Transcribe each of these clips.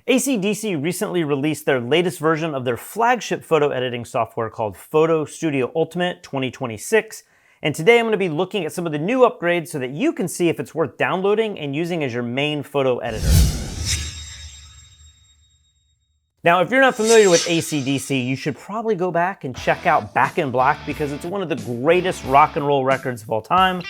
ACDSee recently released their latest version of their flagship photo editing software called Photo Studio Ultimate 2026. And today I'm going to be looking at some of the new upgrades so that you can see if it's worth downloading and using as your main photo editor. Now, if you're not familiar with ACDSee, you should probably go back and check out Back in Black because it's one of the greatest rock and roll records of all time.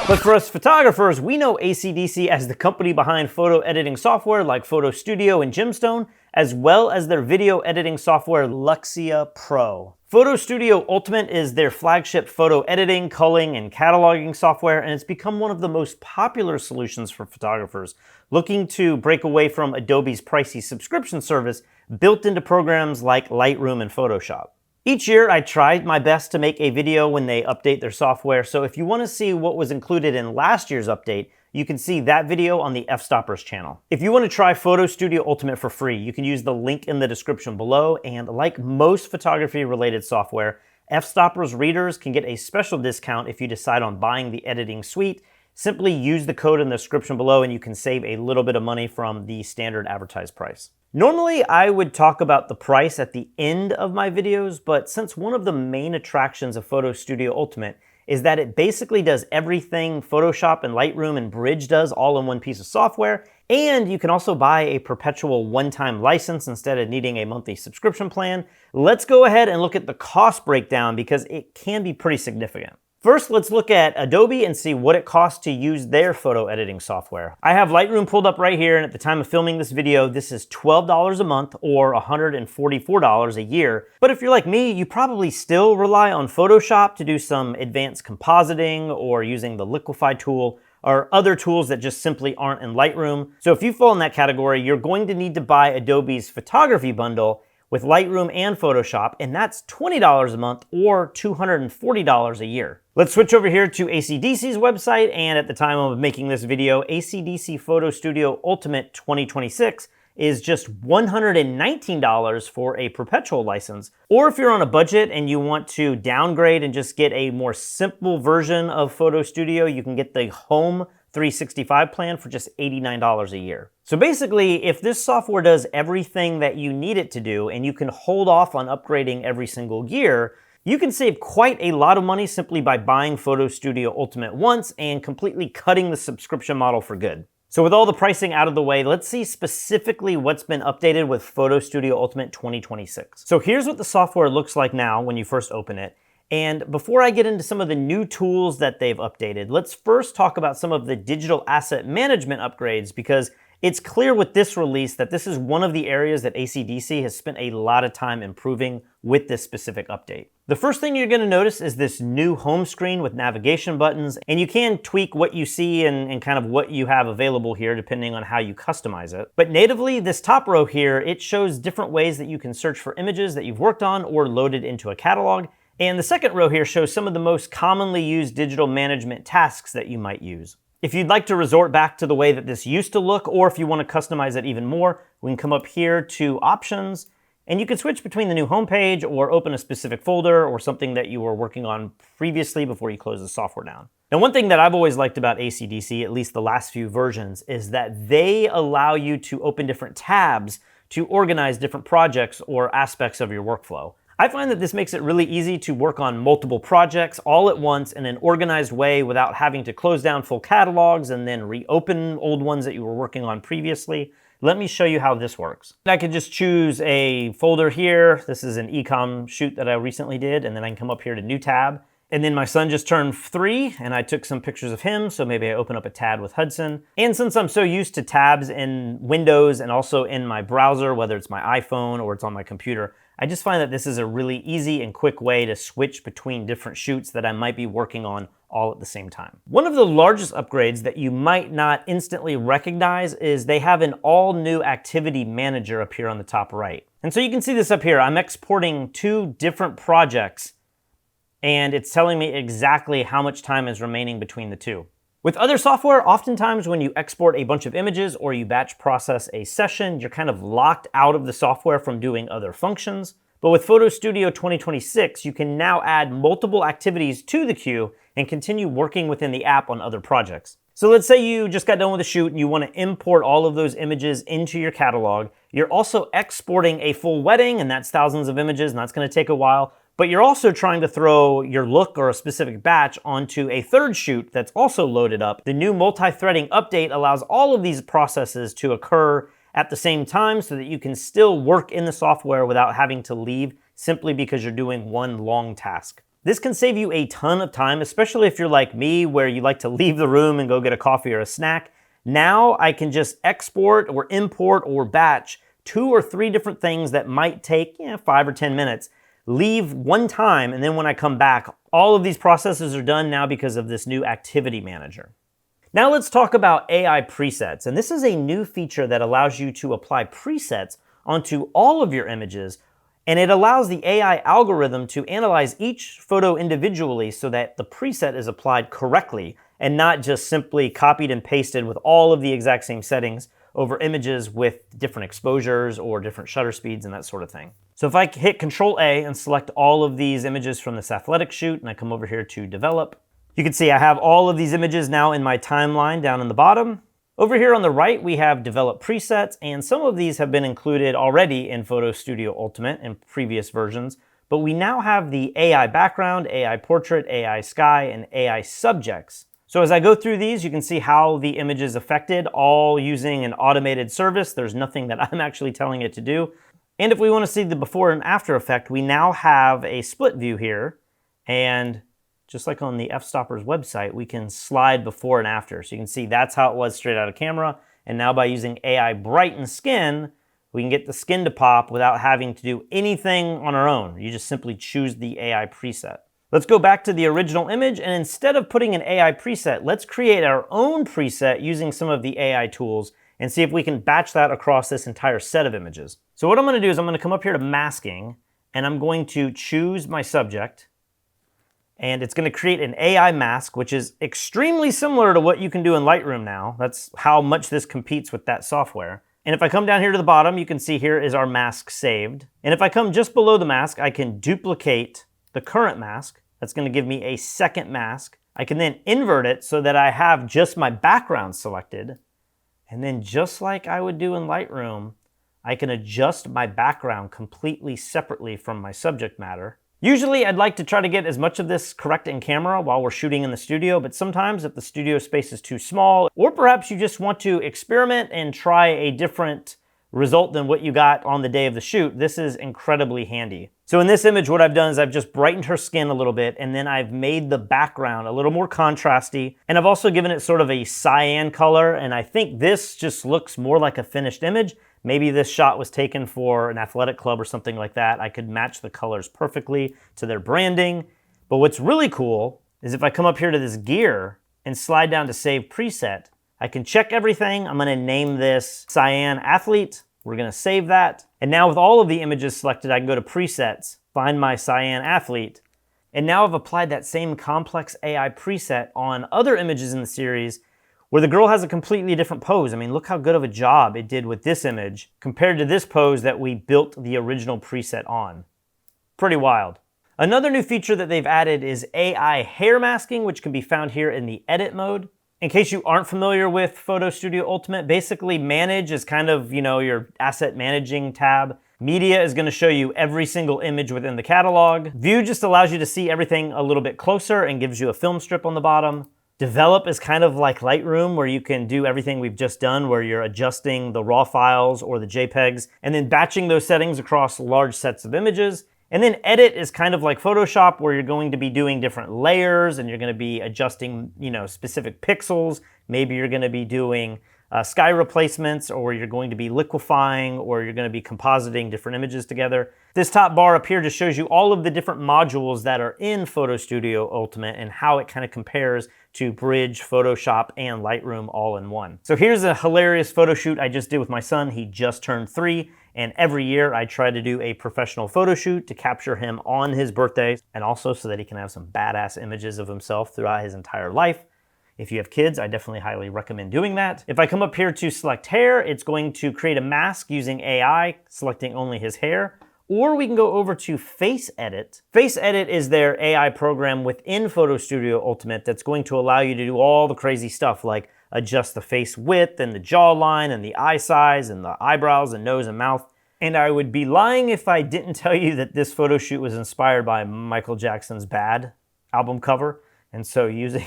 But for us photographers, we know ACDSee as the company behind photo editing software like Photo Studio and Gemstone, as well as their video editing software Luxia Pro. Photo Studio Ultimate is their flagship photo editing, culling, and cataloging software, and it's become one of the most popular solutions for photographers looking to break away from Adobe's pricey subscription service built into programs like Lightroom and Photoshop. Each year, I tried my best to make a video when they update their software, so if you want to see what was included in last year's update, you can see that video on the Fstoppers channel. If you want to try Photo Studio Ultimate for free, you can use the link in the description below, and like most photography-related software, Fstoppers readers can get a special discount if you decide on buying the editing suite. Simply use the code in the description below and you can save a little bit of money from the standard advertised price. Normally, I would talk about the price at the end of my videos, but since one of the main attractions of Photo Studio Ultimate is that it basically does everything Photoshop and Lightroom and Bridge does all in one piece of software, and you can also buy a perpetual one-time license instead of needing a monthly subscription plan, let's go ahead and look at the cost breakdown because it can be pretty significant. First, let's look at Adobe and see what it costs to use their photo editing software. I have Lightroom pulled up right here, and at the time of filming this video, this is $12 a month or $144 a year. But if you're like me, you probably still rely on Photoshop to do some advanced compositing or using the liquify tool or other tools that just simply aren't in Lightroom. So if you fall in that category, you're going to need to buy Adobe's photography bundle with Lightroom and Photoshop, and that's $20 a month or $240 a year. Let's switch over here to ACDSee's website, and at the time of making this video, ACDSee Photo Studio Ultimate 2026 is just $119 for a perpetual license. Or if you're on a budget and you want to downgrade and just get a more simple version of Photo Studio, you can get the Home 365 plan for just $89 a year. So basically, if this software does everything that you need it to do and you can hold off on upgrading every single year, you can save quite a lot of money simply by buying Photo Studio Ultimate once and completely cutting the subscription model for good. So with all the pricing out of the way, let's see specifically what's been updated with Photo Studio Ultimate 2026. So here's what the software looks like now when you first open it. And before I get into some of the new tools that they've updated, let's first talk about some of the digital asset management upgrades because it's clear with this release that this is one of the areas that ACDSee has spent a lot of time improving with this specific update. The first thing you're going to notice is this new home screen with navigation buttons, and you can tweak what you see and kind of what you have available here depending on how you customize it. But natively, this top row here, it shows different ways that you can search for images that you've worked on or loaded into a catalog. And the second row here shows some of the most commonly used digital management tasks that you might use. If you'd like to resort back to the way that this used to look, or if you want to customize it even more, we can come up here to Options, and you can switch between the new homepage or open a specific folder or something that you were working on previously before you close the software down. Now, one thing that I've always liked about ACDSee, at least the last few versions, is that they allow you to open different tabs to organize different projects or aspects of your workflow. I find that this makes it really easy to work on multiple projects all at once in an organized way without having to close down full catalogs and then reopen old ones that you were working on previously. Let me show you how this works. I could just choose a folder here. This is an e-com shoot that I recently did, and then I can come up here to New Tab. And then my son just turned 3, and I took some pictures of him, so maybe I open up a tab with Hudson. And since I'm so used to tabs in Windows and also in my browser, whether it's my iPhone or it's on my computer, I just find that this is a really easy and quick way to switch between different shoots that I might be working on all at the same time. One of the largest upgrades that you might not instantly recognize is they have an all-new activity manager up here on the top right. And so you can see this up here. I'm exporting 2 different projects, and it's telling me exactly how much time is remaining between the 2. With other software, oftentimes when you export a bunch of images or you batch process a session, you're kind of locked out of the software from doing other functions. But with Photo Studio 2026, you can now add multiple activities to the queue and continue working within the app on other projects. So let's say you just got done with a shoot and you want to import all of those images into your catalog. You're also exporting a full wedding, and that's thousands of images, and that's going to take a while. But you're also trying to throw your look or a specific batch onto a third shoot that's also loaded up. The new multi-threading update allows all of these processes to occur at the same time so that you can still work in the software without having to leave simply because you're doing one long task. This can save you a ton of time, especially if you're like me, where you like to leave the room and go get a coffee or a snack. Now I can just export or import or batch 2 or 3 different things that might take 5 or 10 minutes, leave one time, and then when I come back, all of these processes are done now because of this new activity manager. Now let's talk about AI presets, and this is a new feature that allows you to apply presets onto all of your images, and it allows the AI algorithm to analyze each photo individually so that the preset is applied correctly and not just simply copied and pasted with all of the exact same settings over images with different exposures or different shutter speeds and that sort of thing. So if I hit Control A and select all of these images from this athletic shoot and I come over here to develop, you can see I have all of these images now in my timeline down in the bottom. Over here on the right, we have develop presets, and some of these have been included already in Photo Studio Ultimate in previous versions, but we now have the AI background, AI portrait, AI sky, and AI subjects. So as I go through these, you can see how the image is affected, all using an automated service. There's nothing that I'm actually telling it to do. And if we want to see the before and after effect, we now have a split view here, and just like on the Fstoppers website, we can slide before and after. So you can see that's how it was straight out of camera. And now by using AI Brighten Skin, we can get the skin to pop without having to do anything on our own. You just simply choose the AI preset. Let's go back to the original image, and instead of putting an AI preset, let's create our own preset using some of the AI tools and see if we can batch that across this entire set of images. So what I'm going to do is I'm going to come up here to masking, and I'm going to choose my subject. And it's going to create an AI mask, which is extremely similar to what you can do in Lightroom now. That's how much this competes with that software. And if I come down here to the bottom, you can see here is our mask saved. And if I come just below the mask, I can duplicate the current mask. That's going to give me a second mask. I can then invert it so that I have just my background selected. And then just like I would do in Lightroom, I can adjust my background completely separately from my subject matter. Usually I'd like to try to get as much of this correct in camera while we're shooting in the studio, but sometimes if the studio space is too small, or perhaps you just want to experiment and try a different result than what you got on the day of the shoot, this is incredibly handy. So in this image, what I've done is I've just brightened her skin a little bit, and then I've made the background a little more contrasty, and I've also given it sort of a cyan color, and I think this just looks more like a finished image. Maybe this shot was taken for an athletic club or something like that. I could match the colors perfectly to their branding. But what's really cool is if I come up here to this gear and slide down to Save Preset, I can check everything. I'm gonna name this Cyan Athlete. We're gonna save that. And now with all of the images selected, I can go to Presets, find my Cyan Athlete, and now I've applied that same complex AI preset on other images in the series where the girl has a completely different pose. I mean, look how good of a job it did with this image compared to this pose that we built the original preset on. Pretty wild. Another new feature that they've added is AI hair masking, which can be found here in the edit mode. In case you aren't familiar with Photo Studio Ultimate, basically Manage is kind of, your asset managing tab. Media is going to show you every single image within the catalog. View just allows you to see everything a little bit closer and gives you a film strip on the bottom. Develop is kind of like Lightroom, where you can do everything we've just done, where you're adjusting the raw files or the JPEGs and then batching those settings across large sets of images. And then Edit is kind of like Photoshop, where you're going to be doing different layers and you're going to be adjusting, specific pixels. Maybe you're going to be doing sky replacements, or you're going to be liquefying, or you're going to be compositing different images together. This top bar up here just shows you all of the different modules that are in Photo Studio Ultimate and how it kind of compares to Bridge, Photoshop, and Lightroom all in one. So here's a hilarious photo shoot I just did with my son. He just turned 3, and every year I try to do a professional photo shoot to capture him on his birthday, and also so that he can have some badass images of himself throughout his entire life. If you have kids, I definitely highly recommend doing that. If I come up here to select hair, it's going to create a mask using AI, selecting only his hair. or we can go over to Face Edit. Face Edit is their AI program within Photo Studio Ultimate that's going to allow you to do all the crazy stuff like adjust the face width and the jawline and the eye size and the eyebrows and nose and mouth. And I would be lying if I didn't tell you that this photo shoot was inspired by Michael Jackson's Bad album cover. And so using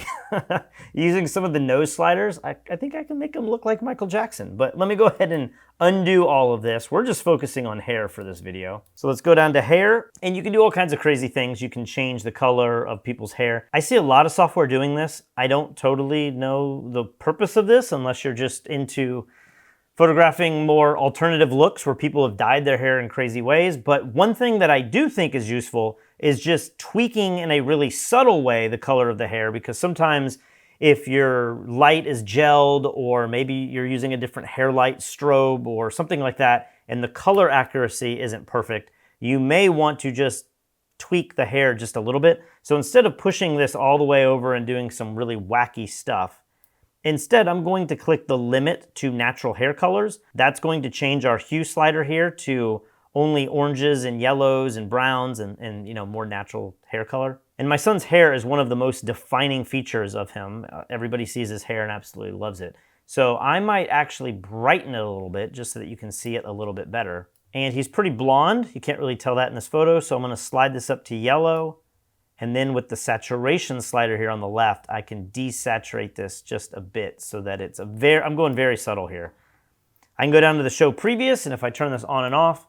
using some of the nose sliders, I think I can make him look like Michael Jackson. But let me go ahead and undo all of this. We're just focusing on hair for this video. So let's go down to hair, and you can do all kinds of crazy things. You can change the color of people's hair. I see a lot of software doing this. I don't totally know the purpose of this unless you're just into photographing more alternative looks where people have dyed their hair in crazy ways. But one thing that I do think is useful is just tweaking in a really subtle way the color of the hair, because sometimes if your light is gelled, or maybe you're using a different hair light strobe or something like that, and the color accuracy isn't perfect, you may want to just tweak the hair just a little bit. So instead of pushing this all the way over and doing some really wacky stuff, instead I'm going to click the limit to natural hair colors. That's going to change our hue slider here to only oranges and yellows and browns and you know, more natural hair color. And my son's hair is one of the most defining features of him. Everybody sees his hair and absolutely loves it. So I might actually brighten it a little bit just so that you can see it a little bit better. And he's pretty blonde. You can't really tell that in this photo. So I'm going to slide this up to yellow. And then with the saturation slider here on the left, I can desaturate this just a bit so that it's I'm going very subtle here. I can go down to the show previous, and if I turn this on and off,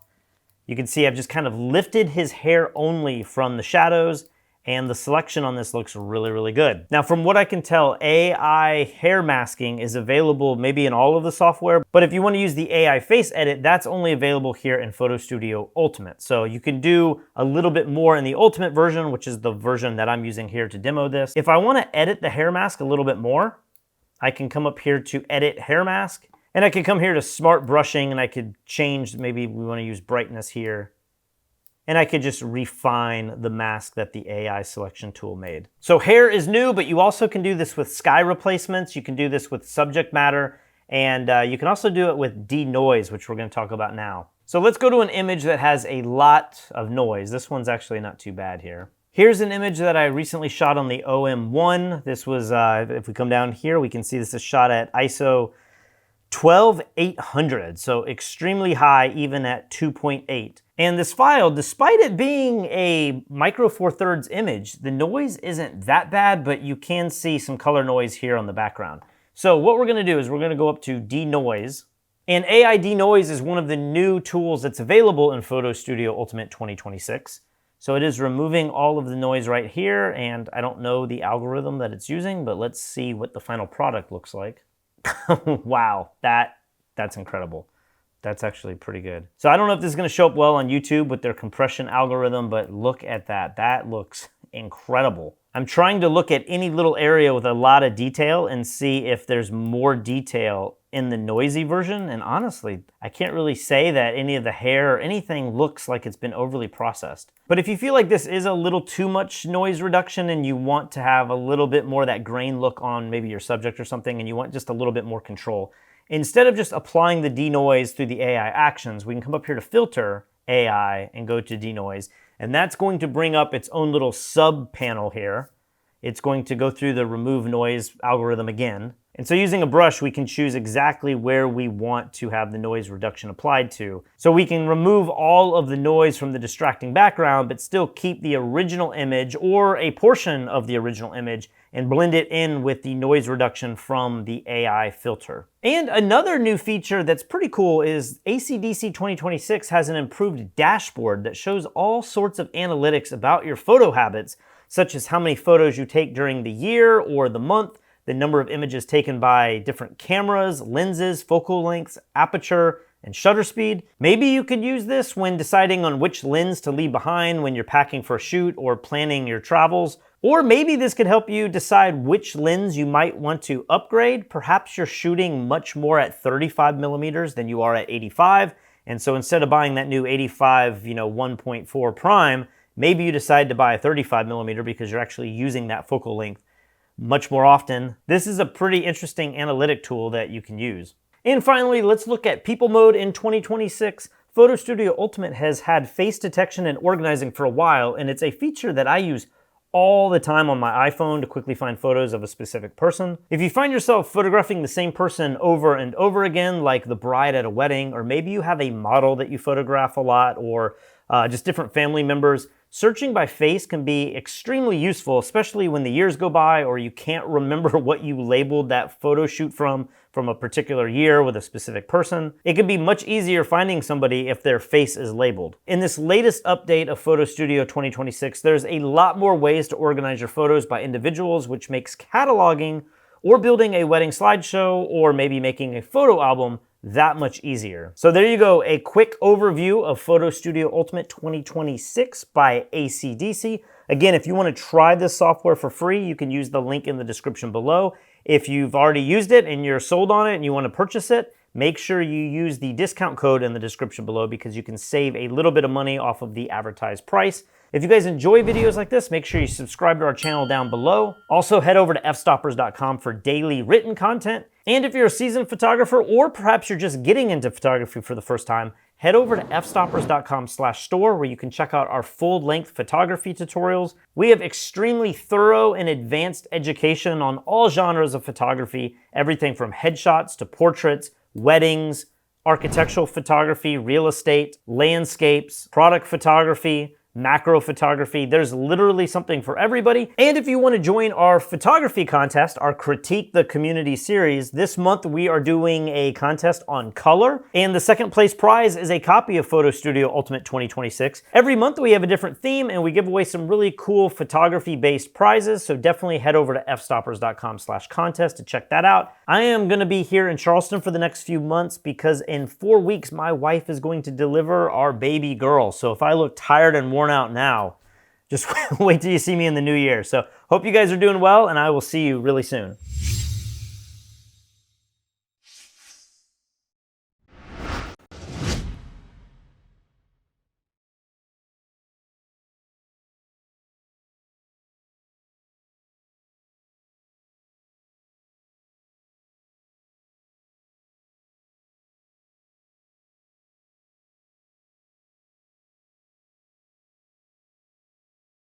you can see I've just kind of lifted his hair only from the shadows, and the selection on this looks really, really good. Now, from what I can tell, AI hair masking is available maybe in all of the software, but if you want to use the AI face edit, that's only available here in Photo Studio Ultimate. So you can do a little bit more in the Ultimate version, which is the version that I'm using here to demo this. If I want to edit the hair mask a little bit more, I can come up here to Edit Hair Mask, and I can come here to Smart Brushing, and I could change, maybe we want to use brightness here. And I could just refine the mask that the AI selection tool made. So hair is new, but you also can do this with sky replacements. You can do this with subject matter, and you can also do it with Denoise, which we're going to talk about now. So let's go to an image that has a lot of noise. This one's actually not too bad here. Here's an image that I recently shot on the OM1. This was, if we come down here, we can see this is shot at ISO 12800, so extremely high even at 2.8. And this file, despite it being a micro four thirds image, the noise isn't that bad, but you can see some color noise here on the background. So what we're gonna do is we're gonna go up to Denoise, and AI Denoise is one of the new tools that's available in Photo Studio Ultimate 2026. So it is removing all of the noise right here, and I don't know the algorithm that it's using, but let's see what the final product looks like. Wow, that's incredible. That's actually pretty good. So I don't know if this is going to show up well on YouTube with their compression algorithm, but look at that. That looks incredible. I'm trying to look at any little area with a lot of detail and see if there's more detail in the noisy version. And honestly, I can't really say that any of the hair or anything looks like it's been overly processed. But if you feel like this is a little too much noise reduction and you want to have a little bit more of that grain look on maybe your subject or something, and you want just a little bit more control, instead of just applying the denoise through the AI actions, we can come up here to Filter, AI, and go to Denoise. And that's going to bring up its own little sub panel here. It's going to go through the remove noise algorithm again. And so using a brush, we can choose exactly where we want to have the noise reduction applied to. So we can remove all of the noise from the distracting background, but still keep the original image or a portion of the original image and blend it in with the noise reduction from the AI filter. And another new feature that's pretty cool is ACDSee 2026 has an improved dashboard that shows all sorts of analytics about your photo habits, such as how many photos you take during the year or the month, the number of images taken by different cameras, lenses, focal lengths, aperture, and shutter speed. Maybe you could use this when deciding on which lens to leave behind when you're packing for a shoot or planning your travels. Or maybe this could help you decide which lens you might want to upgrade. Perhaps you're shooting much more at 35 millimeters than you are at 85. And so instead of buying that new 85, 1.4 prime, maybe you decide to buy a 35 millimeter because you're actually using that focal length much more often. This is a pretty interesting analytic tool that you can use. And finally, let's look at people mode in 2026. Photo Studio Ultimate has had face detection and organizing for a while, and it's a feature that I use all the time on my iPhone to quickly find photos of a specific person. If you find yourself photographing the same person over and over again, like the bride at a wedding, or maybe you have a model that you photograph a lot, or just different family members, searching by face can be extremely useful, especially when the years go by or you can't remember what you labeled that photo shoot from a particular year with a specific person. It can be much easier finding somebody if their face is labeled. In this latest update of Photo Studio 2026, there's a lot more ways to organize your photos by individuals, which makes cataloging or building a wedding slideshow or maybe making a photo album that much easier. So there you go, a quick overview of Photo Studio Ultimate 2026 by ACDSee. Again, if you want to try this software for free, you can use the link in the description below. If you've already used it and you're sold on it and you want to purchase it, make sure you use the discount code in the description below because you can save a little bit of money off of the advertised price. If you guys enjoy videos like this, make sure you subscribe to our channel down below. Also, head over to fstoppers.com for daily written content. And if you're a seasoned photographer, or perhaps you're just getting into photography for the first time, head over to fstoppers.com/store where you can check out our full-length photography tutorials. We have extremely thorough and advanced education on all genres of photography, everything from headshots to portraits, weddings, architectural photography, real estate, landscapes, product photography, macro photography. There's literally something for everybody. And if you want to join our photography contest, our Critique the Community series, this month we are doing a contest on color, and the second place prize is a copy of Photo Studio Ultimate 2026. Every month we have a different theme and we give away some really cool photography-based prizes, so definitely head over to fstoppers.com/contest to check that out. I am going to be here in Charleston for the next few months because in 4 weeks my wife is going to deliver our baby girl. So if I look tired and worn out now, just wait till you see me in the new year. So hope you guys are doing well, and I will see you really soon.